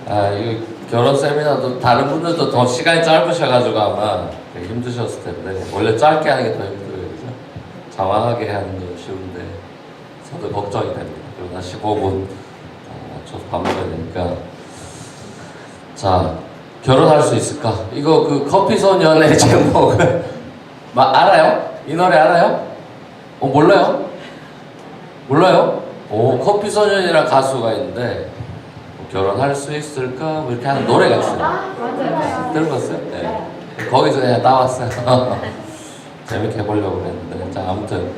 이거 결혼 세미나도 다른 분들도 더 시간이 짧으셔가지고 아마 힘드셨을 텐데, 원래 짧게 하는 게 더 힘들어요. 그죠? 장황하게 하는 건 쉬운데 저도 걱정이 됩니다. 그러나 15분 저도 밥 먹어야 되니까. 자, 결혼할 수 있을까? 이거 그 커피소년의 제목을 알아요? 이 노래 알아요? 몰라요? 몰라요? 커피소년이라는 가수가 있는데 결혼할 수 있을까? 뭐 이렇게 하는 노래가 있어요. 맞아요. 들어봤어요? 네. 거기서 그냥 따왔어요. 재밌게 해보려고 그랬는데. 자, 아무튼.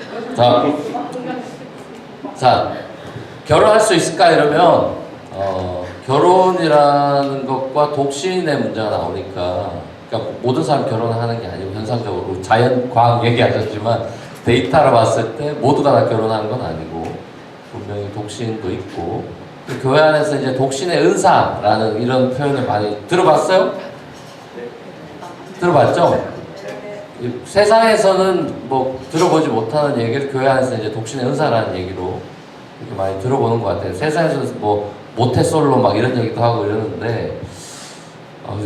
자, 결혼할 수 있을까? 이러면, 결혼이라는 것과 독신의 문제가 나오니까, 그러니까 모든 사람 결혼하는 게 아니고, 현상적으로 자연, 과학 얘기하셨지만, 데이터로 봤을 때 모두가 다 결혼하는 건 아니고, 분명히 독신도 있고, 그 교회 안에서 이제 독신의 은사라는 이런 표현을 많이 들어봤어요? 들어봤죠? 세상에서는 뭐 들어보지 못하는 얘기를 교회 안에서 이제 독신의 은사라는 얘기로 이렇게 많이 들어보는 것 같아요. 세상에서 뭐 모태솔로 막 이런 얘기도 하고 이러는데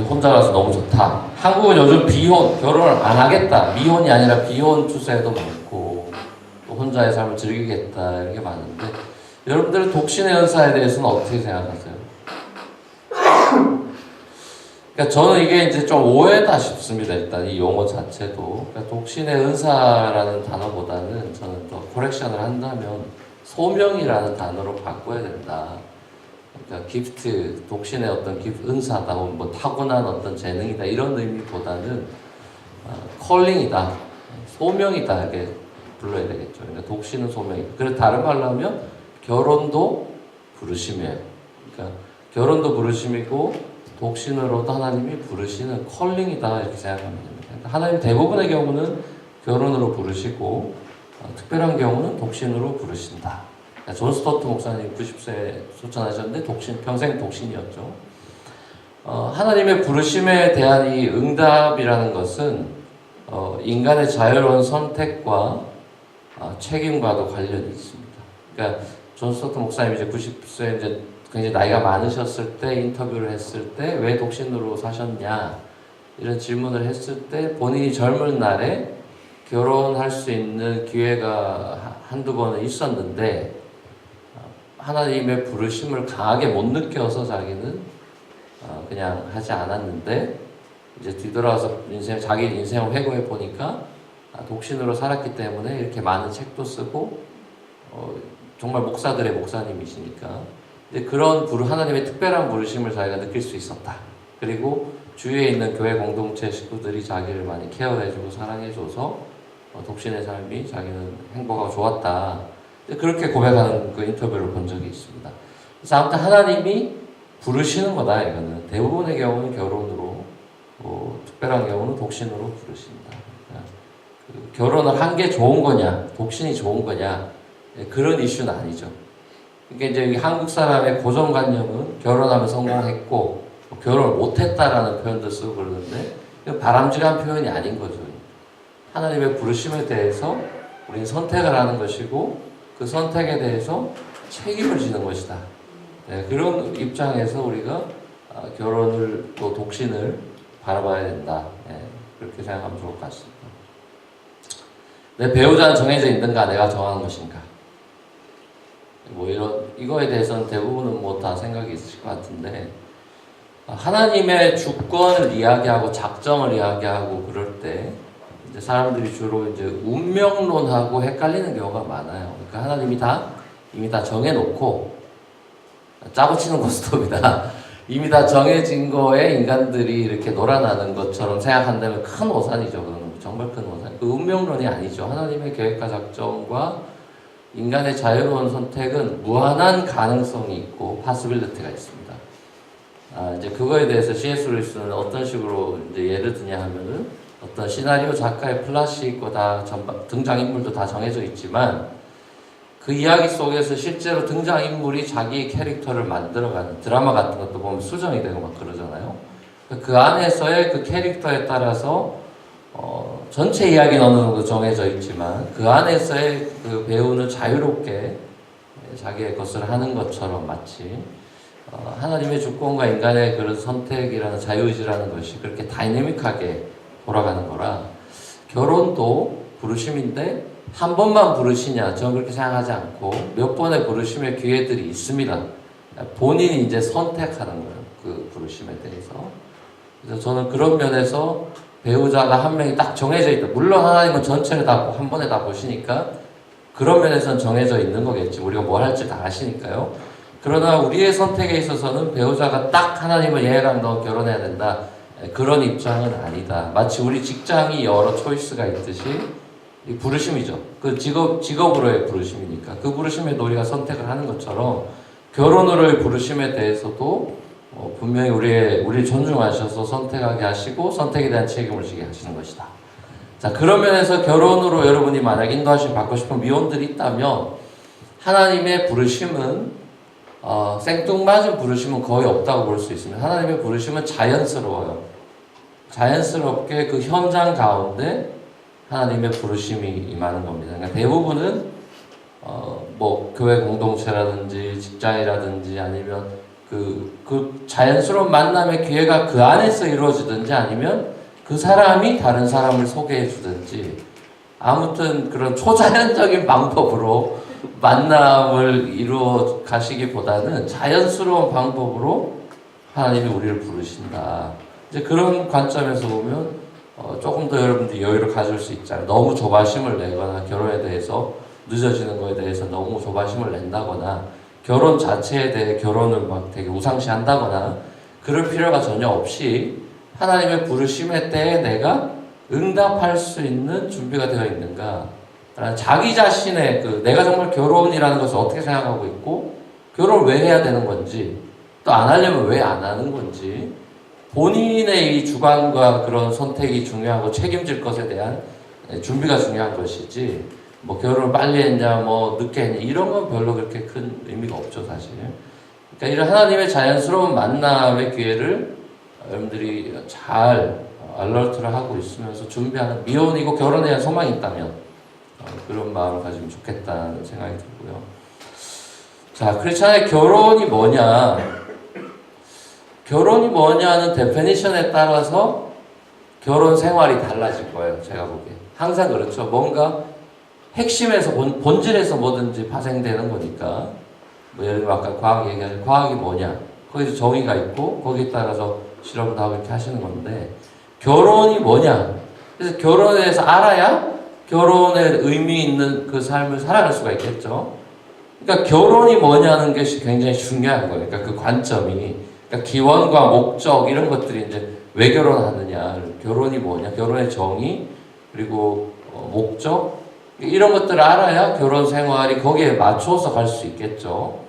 혼자라서 너무 좋다. 한국은 요즘 비혼, 결혼을 안 하겠다. 미혼이 아니라 비혼 추세도 많고 또 혼자의 삶을 즐기겠다 이런 게 많은데 여러분들은 독신의 은사에 대해서는 어떻게 생각하세요? 그러니까 저는 이게 이제 좀 오해다 싶습니다. 일단 이 용어 자체도. 그러니까 독신의 은사라는 단어보다는 저는 더 코렉션을 한다면 소명이라는 단어로 바꿔야 된다. 그러니까 기프트, 독신의 어떤 은사다, 뭐 타고난 어떤 재능이다 이런 의미보다는 컬링이다, 소명이다 이렇게 불러야 되겠죠. 그러니까 독신은 소명이다. 그래서 다른 말로 하면 결혼도 부르심이에요. 그러니까 결혼도 부르심이고 독신으로도 하나님이 부르시는 컬링이다 이렇게 생각하면 됩니다. 그러니까 하나님 대부분의 경우는 결혼으로 부르시고 특별한 경우는 독신으로 부르신다. 그러니까 존 스토트 목사님 90세 소천하셨는데 평생 독신이었죠. 하나님의 부르심에 대한 이 응답이라는 것은 인간의 자유로운 선택과 책임과도 관련이 있습니다. 그러니까 존 스토트 목사님 이제 90세 이제 굉장히 나이가 많으셨을 때 인터뷰를 했을 때 왜 독신으로 사셨냐 이런 질문을 했을 때 본인이 젊은 날에 결혼할 수 있는 기회가 한두 번은 있었는데 하나님의 부르심을 강하게 못 느껴서 자기는 그냥 하지 않았는데 이제 뒤돌아와서 자기 인생을 회고해 보니까 독신으로 살았기 때문에 이렇게 많은 책도 쓰고 정말 목사들의 목사님이시니까 그런 하나님의 특별한 부르심을 자기가 느낄 수 있었다. 그리고 주위에 있는 교회 공동체 식구들이 자기를 많이 케어해주고 사랑해줘서 독신의 삶이 자기는 행복하고 좋았다. 그렇게 고백하는 그 인터뷰를 본 적이 있습니다. 그래서 아무튼 하나님이 부르시는 거다. 이거는 대부분의 경우는 결혼으로, 특별한 경우는 독신으로 부르신다. 그 결혼을 한 게 좋은 거냐, 독신이 좋은 거냐 그런 이슈는 아니죠. 그러니까 이제 한국 사람의 고정관념은 결혼하면 성공했고 결혼을 못했다라는 표현도 쓰고 그러는데 바람직한 표현이 아닌 거죠. 하나님의 부르심에 대해서 우리는 선택을 하는 것이고 그 선택에 대해서 책임을 지는 것이다. 네, 그런 입장에서 우리가 결혼을 또 독신을 바라봐야 된다. 네, 그렇게 생각하면 좋을 것 같습니다. 내 배우자는 정해져 있는가 내가 정하는 것인가. 뭐 이거에 대해서는 대부분은 뭐 다 생각이 있을 것 같은데 하나님의 주권을 이야기하고 작정을 이야기하고 그럴 때 이제 사람들이 주로 이제 운명론하고 헷갈리는 경우가 많아요. 그러니까 하나님이 이미 다 정해놓고 짜고 치는 고스톱이다. 이미 다 정해진 거에 인간들이 이렇게 놀아나는 것처럼 생각한다면 큰 오산이죠. 그건 정말 큰 오산. 그 운명론이 아니죠. 하나님의 계획과 작정과 인간의 자유로운 선택은 무한한 가능성이 있고 파스빌리티가 있습니다. 이제 그거에 대해서 C.S. 루이스는 어떤 식으로 이제 예를 드냐 하면은 어떤 시나리오 작가의 플롯이 있고 다 등장인물도 다 정해져 있지만 그 이야기 속에서 실제로 등장인물이 자기 캐릭터를 만들어가는 드라마 같은 것도 보면 수정이 되고 막 그러잖아요. 그 안에서의 그 캐릭터에 따라서 전체 이야기는 어느 정도 정해져 있지만 그 안에서의 그 배우는 자유롭게 자기의 것을 하는 것처럼 마치 하나님의 주권과 인간의 그런 선택이라는 자유의지라는 것이 그렇게 다이내믹하게 돌아가는 거라 결혼도 부르심인데 한 번만 부르시냐 저는 그렇게 생각하지 않고 몇 번의 부르심의 기회들이 있습니다. 본인이 이제 선택하는 거예요. 그 부르심에 대해서. 그래서 저는 그런 면에서 배우자가 한 명이 딱 정해져 있다. 물론 하나님은 전체를 다 한 번에 다 보시니까 그런 면에서는 정해져 있는 거겠지. 우리가 뭘 할지 다 아시니까요. 그러나 우리의 선택에 있어서는 배우자가 딱 하나님은 얘랑 너 결혼해야 된다. 그런 입장은 아니다. 마치 우리 직장이 여러 초이스가 있듯이 이 부르심이죠. 그 직업으로의 부르심이니까 그 부르심에도 우리가 선택을 하는 것처럼 결혼으로의 부르심에 대해서도 분명히 우리를 존중하셔서 선택하게 하시고 선택에 대한 책임을 지게 하시는 것이다. 자, 그런 면에서 결혼으로 여러분이 만약 인도하심 받고 싶은 미혼들이 있다면 하나님의 부르심은 생뚱맞은 부르심은 거의 없다고 볼 수 있습니다. 하나님의 부르심은 자연스러워요. 자연스럽게 그 현장 가운데 하나님의 부르심이 임하는 겁니다. 그러니까 대부분은 뭐 교회 공동체라든지 직장이라든지 아니면 그 자연스러운 만남의 기회가 그 안에서 이루어지든지 아니면 그 사람이 다른 사람을 소개해 주든지 아무튼 그런 초자연적인 방법으로 만남을 이루어 가시기보다는 자연스러운 방법으로 하나님이 우리를 부르신다. 이제 그런 관점에서 보면 조금 더 여러분들이 여유를 가질 수 있잖아요. 너무 조바심을 내거나 결혼에 대해서 늦어지는 거에 대해서 너무 조바심을 낸다거나 결혼 자체에 대해 결혼을 막 되게 우상시한다거나 그럴 필요가 전혀 없이 하나님의 부르심의 때에 내가 응답할 수 있는 준비가 되어 있는가? 자기 자신의 내가 정말 결혼이라는 것을 어떻게 생각하고 있고 결혼을 왜 해야 되는 건지 또 안 하려면 왜 안 하는 건지 본인의 이 주관과 그런 선택이 중요하고 책임질 것에 대한 준비가 중요한 것이지 뭐 결혼을 빨리 했냐 뭐 늦게 했냐 이런 건 별로 그렇게 큰 의미가 없죠 사실. 그러니까 이런 하나님의 자연스러운 만남의 기회를 여러분들이 잘 알러트를 하고 있으면서 준비하는 미혼이고 결혼에 대한 소망이 있다면 그런 마음을 가지면 좋겠다는 생각이 들고요. 자, 크리스찬의 결혼이 뭐냐? 결혼이 뭐냐는 데피니션에 따라서 결혼 생활이 달라질 거예요. 제가 보기에. 항상 그렇죠. 뭔가 핵심에서 본질에서 뭐든지 파생되는 거니까 뭐 예를 들면 아까 과학 얘기하신 과학이 뭐냐? 거기서 정의가 있고 거기에 따라서 실험도 하고 이렇게 하시는 건데 결혼이 뭐냐? 그래서 결혼에 대해서 알아야 결혼에 의미 있는 그 삶을 살아갈 수가 있겠죠. 그러니까 결혼이 뭐냐는 것이 굉장히 중요한 거예요. 그러니까 그 관점이 그러니까 기원과 목적 이런 것들이 이제 왜 결혼하느냐, 결혼이 뭐냐, 결혼의 정의 그리고 목적 이런 것들을 알아야 결혼 생활이 거기에 맞춰서 갈 수 있겠죠.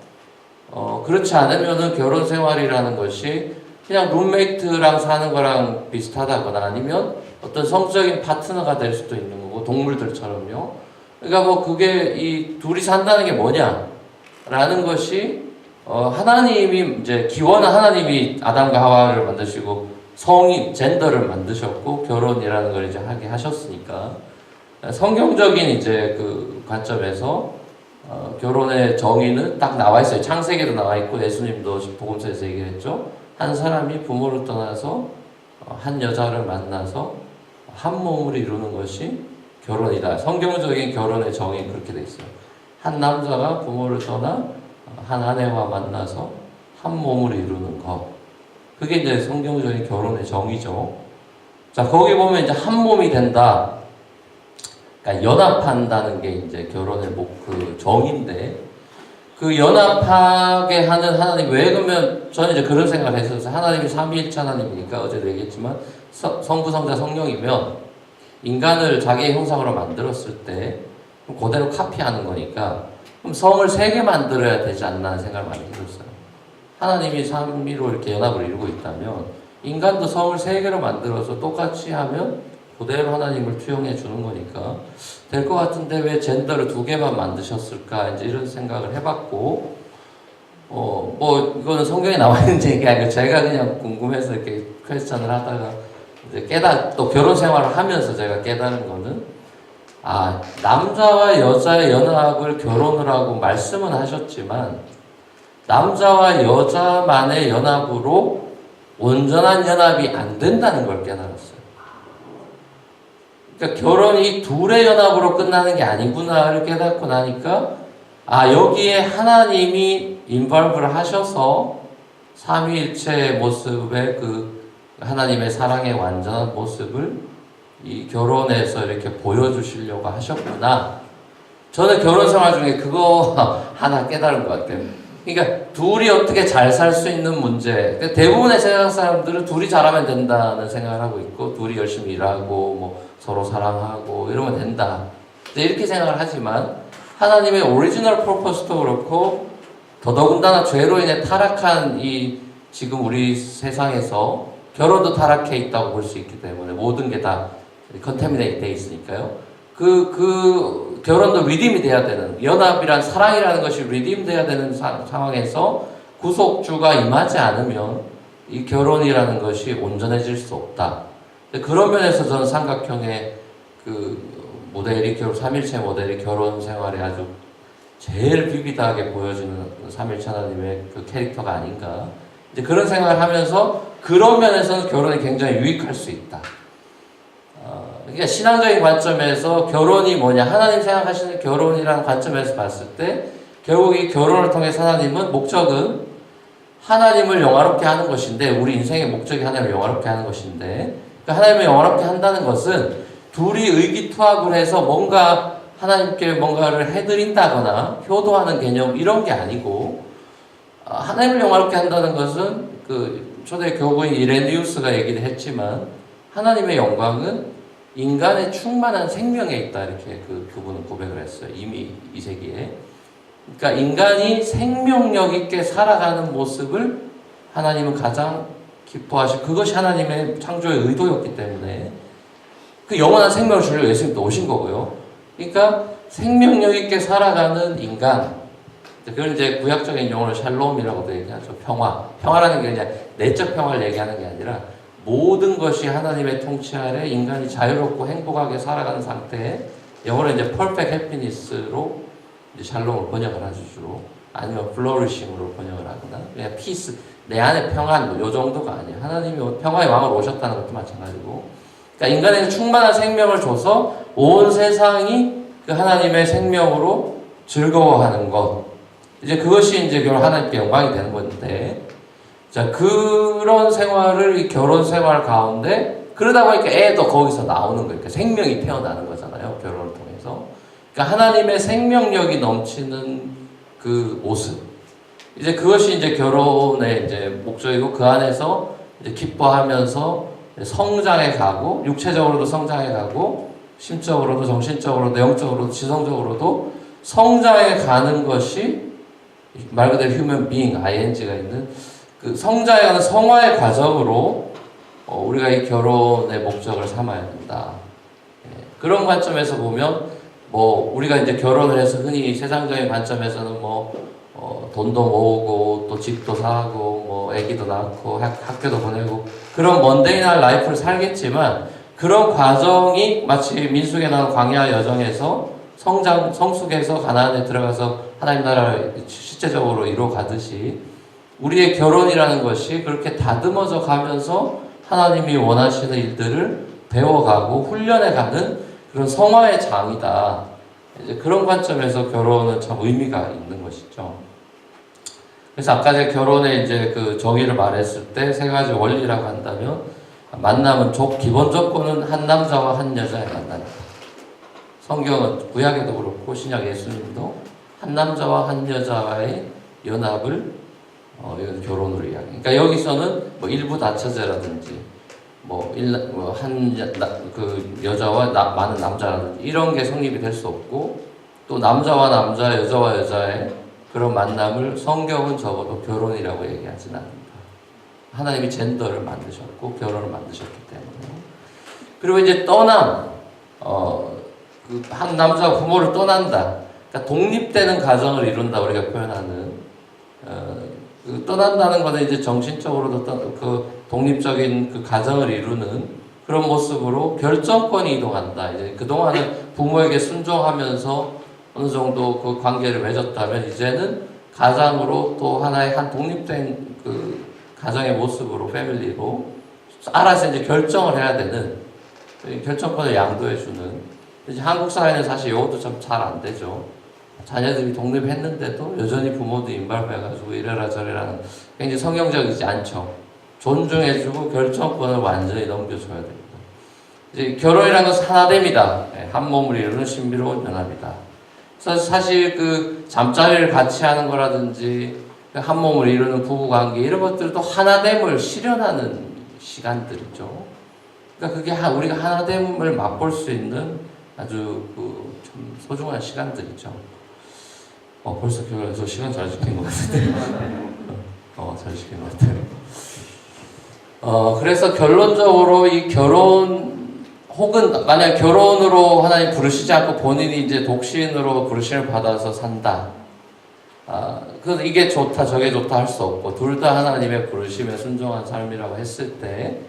그렇지 않으면은 결혼 생활이라는 것이 그냥 룸메이트랑 사는 거랑 비슷하다거나 아니면 어떤 성적인 파트너가 될 수도 있는 거고 동물들처럼요. 그러니까 뭐 그게 이 둘이 산다는 게 뭐냐라는 것이 하나님이 이제 기원은 하나님이 아담과 하와를 만드시고 성이 젠더를 만드셨고 결혼이라는 걸 이제 하게 하셨으니까 성경적인 이제 그 관점에서 결혼의 정의는 딱 나와 있어요. 창세기도 나와 있고 예수님도 복음서에서 얘기했죠. 한 사람이 부모를 떠나서 한 여자를 만나서 한 몸을 이루는 것이 결혼이다. 성경적인 결혼의 정의는 그렇게 돼 있어요. 한 남자가 부모를 떠나 한 아내와 만나서 한 몸을 이루는 것. 그게 이제 성경적인 결혼의 정의죠. 자, 거기 보면 이제 한 몸이 된다. 그러니까 연합한다는 게 이제 결혼의 그 정의인데, 그 연합하게 하는 하나님, 왜 그러면 저는 이제 그런 생각을 했었어요. 하나님이 삼위일체 하나님이니까 어제도 얘기했지만, 성부, 성자, 성령이면 인간을 자기의 형상으로 만들었을 때 그대로 카피하는 거니까 그럼 성을 3개 만들어야 되지 않나 하는 생각을 많이 해봤어요. 하나님이 삼위로 이렇게 연합을 이루고 있다면 인간도 성을 3개로 만들어서 똑같이 하면 그대로 하나님을 투영해 주는 거니까 될 것 같은데 왜 젠더를 2개만 만드셨을까 이제 이런 생각을 해봤고 뭐 이거는 성경에 나와 있는 얘기 아니고 제가 그냥 궁금해서 이렇게 퀘스천을 하다가 이제 또 결혼 생활을 하면서 제가 깨달은 거는 남자와 여자의 연합을 결혼을 하고 말씀은 하셨지만 남자와 여자만의 연합으로 온전한 연합이 안 된다는 걸 깨달았어요. 그러니까 결혼이 둘의 연합으로 끝나는 게 아니구나를 깨닫고 나니까 여기에 하나님이 인발브를 하셔서 삼위일체의 모습의 그 하나님의 사랑의 완전한 모습을 이 결혼에서 이렇게 보여주시려고 하셨구나. 저는 결혼 생활 중에 그거 하나 깨달은 것 같아요. 그러니까 둘이 어떻게 잘 살 수 있는 문제. 그러니까 대부분의 세상 사람들은 둘이 잘하면 된다는 생각을 하고 있고, 둘이 열심히 일하고 뭐 서로 사랑하고 이러면 된다. 이렇게 생각을 하지만 하나님의 오리지널 프로포스도 그렇고, 더더군다나 죄로 인해 타락한 이 지금 우리 세상에서 결혼도 타락해 있다고 볼 수 있기 때문에 모든 게 다 컨테미네이트 돼 있으니까요. 그 결혼도 리딤이 돼야 되는, 연합이란 사랑이라는 것이 리딤 돼야 되는 상황에서 구속주가 임하지 않으면 이 결혼이라는 것이 온전해질 수 없다. 그런 면에서 저는 삼각형의 그 모델이, 삼일체 모델이 결혼 생활에 아주 제일 비비드하게 보여지는 삼일체 하나님의 그 캐릭터가 아닌가. 이제 그런 생각을 하면서 그런 면에서는 결혼이 굉장히 유익할 수 있다. 그러니까 신앙적인 관점에서 결혼이 뭐냐, 하나님 생각하시는 결혼이라는 관점에서 봤을 때 결국 이 결혼을 통해서 하나님은 목적은 하나님을 영화롭게 하는 것인데, 우리 인생의 목적이 하나님을 영화롭게 하는 것인데, 그러니까 하나님을 영화롭게 한다는 것은 둘이 의기투합을 해서 뭔가 하나님께 뭔가를 해드린다거나 효도하는 개념 이런 게 아니고, 하나님을 영화롭게 한다는 것은 그 초대 교구인 이레니우스가 얘기를 했지만, 하나님의 영광은 인간의 충만한 생명에 있다, 이렇게 그분은 고백을 했어요. 이미 이 세기에. 그러니까 인간이 생명력 있게 살아가는 모습을 하나님은 가장 기뻐하시고, 그것이 하나님의 창조의 의도였기 때문에 그 영원한 생명을 주려고 예수님도 오신 거고요. 그러니까 생명력 있게 살아가는 인간, 그걸 이제 구약적인 용어로 샬롬이라고도 얘기하죠. 평화라는 게 그냥 내적 평화를 얘기하는 게 아니라 모든 것이 하나님의 통치 아래 인간이 자유롭고 행복하게 살아가는 상태에, 영어로 이제 perfect happiness로 이제 샬롬을 번역을 하죠, 주로. 아니면 flourishing으로 번역을 하거나, 그냥 peace, 내 안에 평안, 요 정도가 아니에요. 하나님이 평화의 왕으로 오셨다는 것도 마찬가지고. 그러니까 인간에게 충만한 생명을 줘서 온 세상이 그 하나님의 생명으로 즐거워하는 것. 이제 그것이 이제 결국 하나님께 영광이 되는 건데, 자, 그런 생활을 이 결혼 생활 가운데, 그러다 보니까 애도 거기서 나오는 거예요. 그러니까 생명이 태어나는 거잖아요, 결혼을 통해서. 그러니까 하나님의 생명력이 넘치는 그 모습. 이제 그것이 이제 결혼의 이제 목적이고, 그 안에서 이제 기뻐하면서 성장해 가고, 육체적으로도 성장해 가고, 심적으로도 정신적으로도 영적으로도 지성적으로도 성장해 가는 것이 말 그대로 human being, ing가 있는 그 성장하는 성화의 과정으로 우리가 이 결혼의 목적을 삼아야 된다. 그런 관점에서 보면 뭐 우리가 이제 결혼을 해서 흔히 세상적인 관점에서는 돈도 모으고 또 집도 사고 뭐 아기도 낳고 학교도 보내고 그런 먼데이한 라이프를 살겠지만, 그런 과정이 마치 민수기에 나온 광야 여정에서 성숙해서 가나안에 들어가서 하나님 나라를 실제적으로 이루어가듯이, 우리의 결혼이라는 것이 그렇게 다듬어져 가면서 하나님이 원하시는 일들을 배워가고 훈련해가는 그런 성화의 장이다. 이제 그런 관점에서 결혼은 참 의미가 있는 것이죠. 그래서 아까 제가 결혼의 이제 그 정의를 말했을 때 세 가지 원리라고 한다면, 만남은 기본 조건은 한 남자와 한 여자의 만남이다. 성경은 구약에도 그렇고 신약 예수님도 한 남자와 한 여자와의 연합을 이건 결혼으로 이야기. 그러니까 여기서는 뭐 일부 다처제라든지 그 여자와 많은 남자라든지 이런 게 성립이 될 수 없고, 또 남자와 남자, 여자와 여자의 그런 만남을 성경은 적어도 결혼이라고 얘기하진 않는다. 하나님이 젠더를 만드셨고 결혼을 만드셨기 때문에. 그리고 이제 떠남, 한 남자가 부모를 떠난다. 그러니까 독립되는 가정을 이룬다, 우리가 표현하는. 떠난다는 것은 이제 정신적으로도 그 독립적인 그 가정을 이루는 그런 모습으로 결정권이 이동한다. 이제 그동안은 부모에게 순종하면서 어느 정도 그 관계를 맺었다면, 이제는 가장으로 또 하나의 한 독립된 그 가정의 모습으로 패밀리로 알아서 이제 결정을 해야 되는 결정권을 양도해주는 이제 한국 사회는 사실 이것도 좀 잘 안 되죠. 자녀들이 독립했는데도 여전히 부모도 인발해가지고 이래라 저래라는 굉장히 성경적이지 않죠. 존중해주고 결정권을 완전히 넘겨줘야 됩니다. 이제 결혼이라는 것은 하나됨이다. 한 몸을 이루는 신비로운 연합이다. 그래서 사실 그 잠자리를 같이 하는 거라든지 한 몸을 이루는 부부관계 이런 것들도 하나됨을 실현하는 시간들이죠. 그러니까 그게 우리가 하나됨을 맛볼 수 있는 아주 참 소중한 시간들이죠. 벌써 결혼해서 시간 잘 지킨 것 같은데. 잘 지킨 것 같아요. 그래서 결론적으로 이 결혼 혹은 만약 결혼으로 하나님 부르시지 않고 본인이 이제 독신으로 부르심을 받아서 산다. 그래서 이게 좋다 저게 좋다 할 수 없고 둘 다 하나님의 부르심에 순종한 삶이라고 했을 때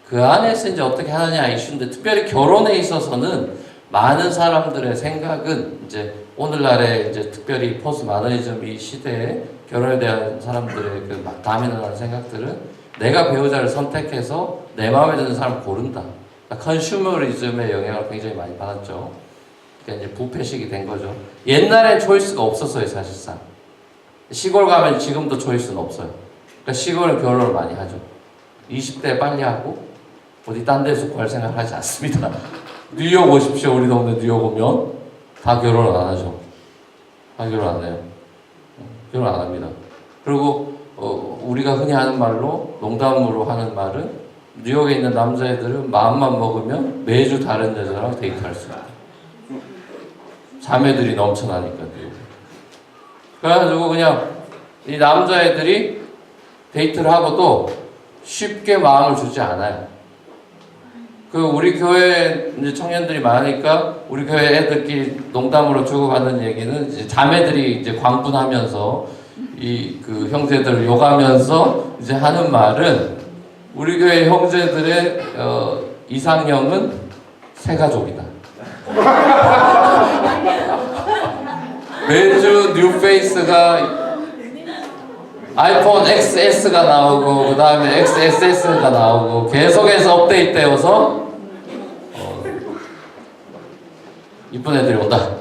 그 안에서 이제 어떻게 하느냐 이슈인데 특별히 결혼에 있어서는 많은 사람들의 생각은 이제 오늘날의 이제 특별히 포스트 마더니즘 이 시대에 결혼에 대한 사람들의 그 다미넌한 생각들은 내가 배우자를 선택해서 내 마음에 드는 사람을 고른다. 컨슈머리즘의 영향을 굉장히 많이 받았죠. 그러니까 이제 부패식이 된 거죠. 옛날엔 초이스가 없었어요, 사실상. 시골 가면 지금도 초이스는 없어요. 그러니까 시골은 결혼을 많이 하죠. 20대 빨리 하고 어디 딴 데서 구할 생각을 하지 않습니다. 뉴욕 오십시오. 우리 동네 뉴욕 오면 다 결혼을 안 하죠. 다 결혼 안 해요. 결혼 안 합니다. 그리고 우리가 흔히 하는 말로 농담으로 하는 말은 뉴욕에 있는 남자애들은 마음만 먹으면 매주 다른 여자랑 데이트할 수 있다. 자매들이 넘쳐나니까 뉴욕. 그래가지고 그냥 이 남자애들이 데이트를 하고도 쉽게 마음을 주지 않아요. 우리 교회 이제 청년들이 많으니까 우리 교회 애들끼리 농담으로 주고받는 얘기는 이제 자매들이 이제 광분하면서 그 형제들을 욕하면서 이제 하는 말은 우리 교회 형제들의 이상형은 새 가족이다. 매주 뉴페이스가 아이폰 XS가 나오고 그 다음에 XSS가 나오고 계속해서 업데이트되어서 이쁜 애들이 온다.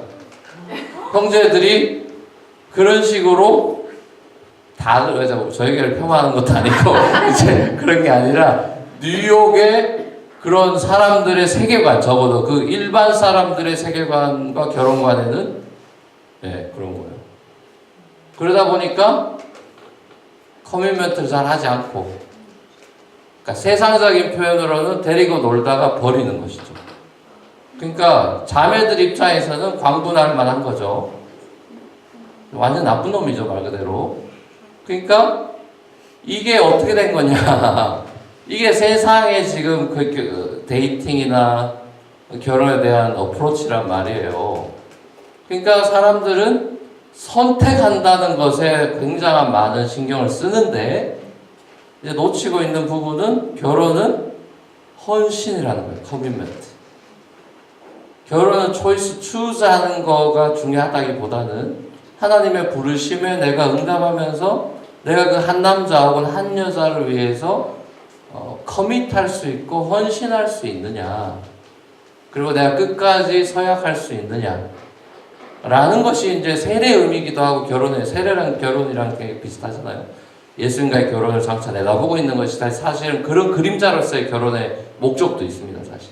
형제들이 그런 식으로 다들 저희 교회를 폄하하는 것도 아니고 이제 그런 게 아니라 뉴욕의 그런 사람들의 세계관, 적어도 그 일반 사람들의 세계관과 결혼관에는 그런 거예요. 그러다 보니까 커미트먼트를 잘 하지 않고, 그러니까 세상적인 표현으로는 데리고 놀다가 버리는 것이죠. 그러니까 자매들 입장에서는 광분할 만한 거죠. 완전 나쁜 놈이죠, 말 그대로. 그러니까 이게 어떻게 된 거냐. 이게 세상의 지금 그 데이팅이나 결혼에 대한 어프로치란 말이에요. 그러니까 사람들은 선택한다는 것에 굉장한 많은 신경을 쓰는데 이제 놓치고 있는 부분은 결혼은 헌신이라는 거예요. 커미트먼트. 결혼은 초이스 추스하는 거가 중요하다기보다는 하나님의 부르심에 내가 응답하면서 내가 그 한 남자 혹은 한 여자를 위해서 커밋할 수 있고 헌신할 수 있느냐, 그리고 내가 끝까지 서약할 수 있느냐 라는 것이 이제 세례의 의미이기도 하고, 세례랑 결혼이랑 되게 비슷하잖아요. 예수님과의 결혼을 장차 내다보고 있는 것이 사실은 그런 그림자로서의 결혼의 목적도 있습니다. 사실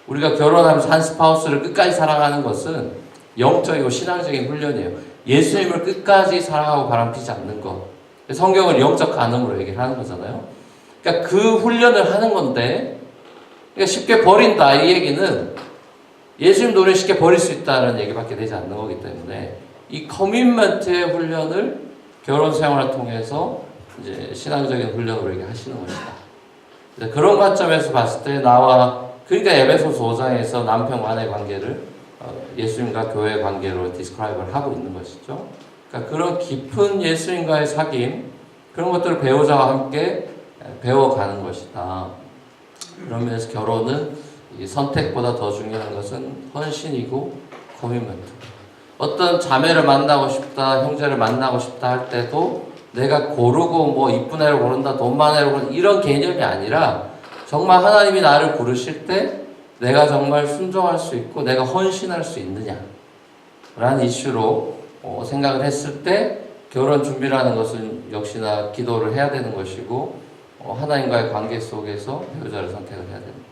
우리가 결혼하면서 한 스파우스를 끝까지 사랑하는 것은 영적이고 신앙적인 훈련이에요. 예수님을 끝까지 사랑하고 바람피지 않는 것. 성경을 영적 간음으로 얘기를 하는 거잖아요. 그러니까 그 훈련을 하는 건데, 그러니까 쉽게 버린다 이 얘기는 예수님도 우리를 쉽게 버릴 수 있다는 얘기밖에 되지 않는 거기 때문에 이 커밋먼트의 훈련을 결혼 생활을 통해서 이제 신앙적인 훈련으로 이렇게 하시는 것이다. 그런 관점에서 봤을 때 그러니까 에베소서 5장에서 남편과 아내 관계를 예수님과 교회의 관계로 디스크라이브를 하고 있는 것이죠. 그러니까 그런 깊은 예수님과의 사귐, 그런 것들을 배우자와 함께 배워가는 것이다. 그런 면에서 결혼은 이 선택보다 더 중요한 것은 헌신이고 커미트먼트. 어떤 자매를 만나고 싶다, 형제를 만나고 싶다 할 때도 내가 고르고 뭐 이쁜 애를 고른다, 돈 많은 애를 고른다 이런 개념이 아니라 정말 하나님이 나를 부르실 때 내가 정말 순종할 수 있고 내가 헌신할 수 있느냐 라는 이슈로 생각을 했을 때 결혼 준비라는 것은 역시나 기도를 해야 되는 것이고 하나님과의 관계 속에서 배우자를 선택을 해야 됩니다.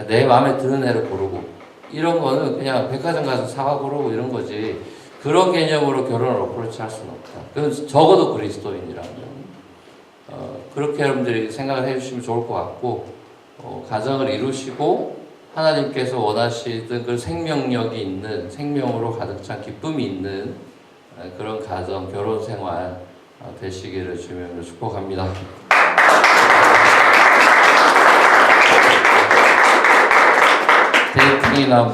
내 마음에 드는 애를 고르고 이런 거는 그냥 백화점 가서 사과 고르고 이런 거지 그런 개념으로 결혼을 어프로치 할 수는 없다. 그건 적어도 그리스도인이라면 그렇게 여러분들이 생각을 해주시면 좋을 것 같고 가정을 이루시고 하나님께서 원하시던 그 생명력이 있는 생명으로 가득 찬 기쁨이 있는 그런 가정, 결혼 생활 되시기를 주님으로 축복합니다. 데이팅이나